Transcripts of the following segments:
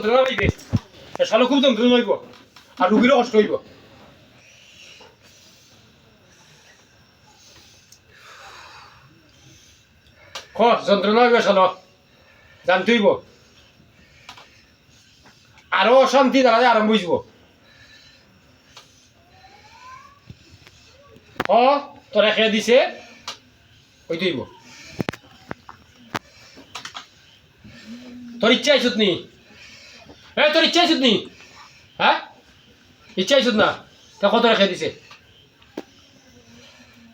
যন্ত্রণা পাইবে শালো খুব যন্ত্রণা হইব আর রুগীরও কষ্ট হইব যন্ত্রণা হইব শালো জানতে হইব আরো অশান্তি দ্বারা আরম্ভ হইব তোরা খেয়ে দিছে ওই দইব তোর ইচ্ছা আইসুত নি তোর ইচ্ছা আইসুত নি হ্যাঁ ইচ্ছা আইসুত না তা কত রেখে দিছে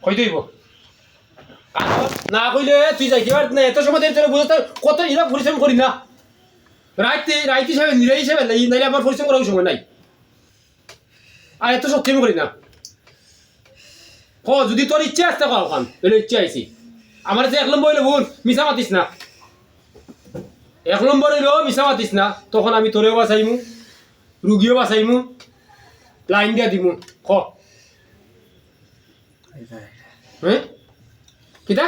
কই দইব না কইলে তুই যাইতে পারত না এত সময় তোর বুঝতে কত ইরা পরিশ্রম করি না রাইতে হিসাবে নিরাই হিসাবে নাইলে আমার পরিশ্রম করার সময় নাই আর এত সত্যি আমি করি না যদি তোর ইচ্ছা আসতে কও খান এলে ইচ্ছা আইছি আমার যে 1 নম্বর হইলে ভুল মিছা মাতিস না 1 নম্বর হইলো মিছা মাতিস না তখন আমি তোরেও বাঁচাইমু রুগীও বাঁচাইমু লাইন দিয়া দিমু হ্যাঁ কিতা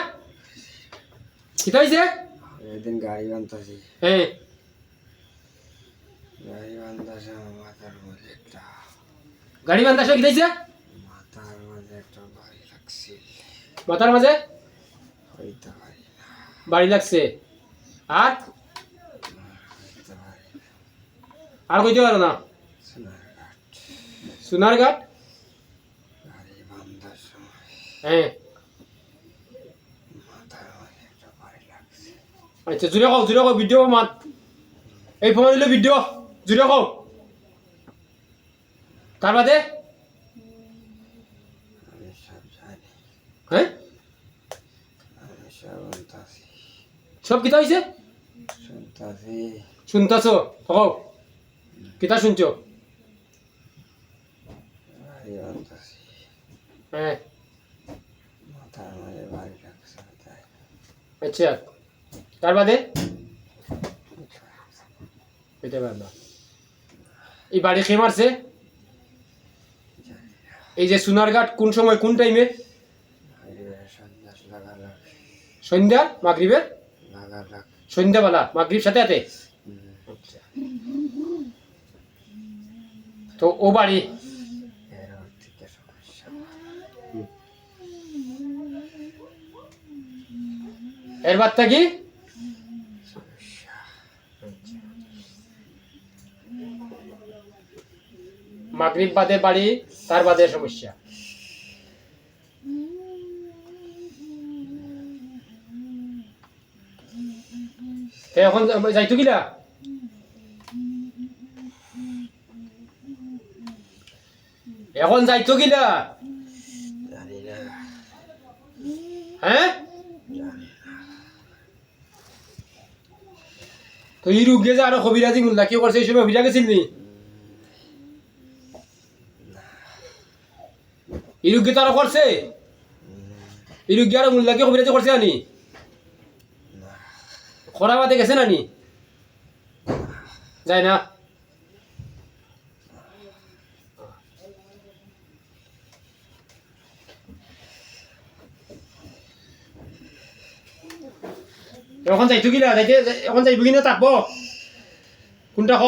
কিতা হইছে এদিন গাড়ি বানতাছি হ্যাঁ গাড়ি বানতাছে মাথার মধ্যে একটা গাড়ি বান্ধাস কিতা হইছে মাথার মধ্যে একটা বাড়ি লাগছে মাথার মাঝে হইতে পারি না বাড়ি লাগছে আর হইতে পারি না আর কইতে পারো না সোনারঘাট সোনারঘাট গাড়ি বান্ধার সময় হ্যাঁ মাথার মধ্যে একটা বাড়ি লাগছে আচ্ছা জুড়ে কও ভিডিও মাত এই ফোন দিলে ভিডিও জুড়ে কও তার বাদে আমি সব জানি হ্যাঁ আমি সব শুনতাছি সব কিতা হইছে শুনতাছি শুনতাছো কও কিতা শুনছো গাড়ি বানতাছি হ্যাঁ মাথার মধ্যে বাড়ি লাগছে তাই আচ্ছা তার বাদে কইতে পার না এই বাড়ি কে মারছে এই যে সোনারঘাট কোন সময় কোন টাইমে সন্ন্যাস লাগালাগ সন্ধ্যা মাগরিবের লাগালাগ সন্ধ্যাবেলা মাগরিব সাথে সাথে তো ও বাড়ি এর থেকে সমস্যা এর বাদটা কি সমস্যা মাগরিব বাদে বাড়ি তার বাদে সমস্যা এখন যাইতো কিলা এখন যাইতো কিলা জানি না হ্যাঁ জানি না তো এই রুগে যে আরো কবিরাজি মুল্লা কি করছে এই সময় হইয়া গেছিল নি এই রুগে তো আরো করছে এই রুগে আরো মুল্লা কি কবিরাজি করছে আনি খরা বাদে গেছে নানি যায় না এখন যাইতো কিনা যাইতে এখন যাইব কিনা তাকবো কোনটা খ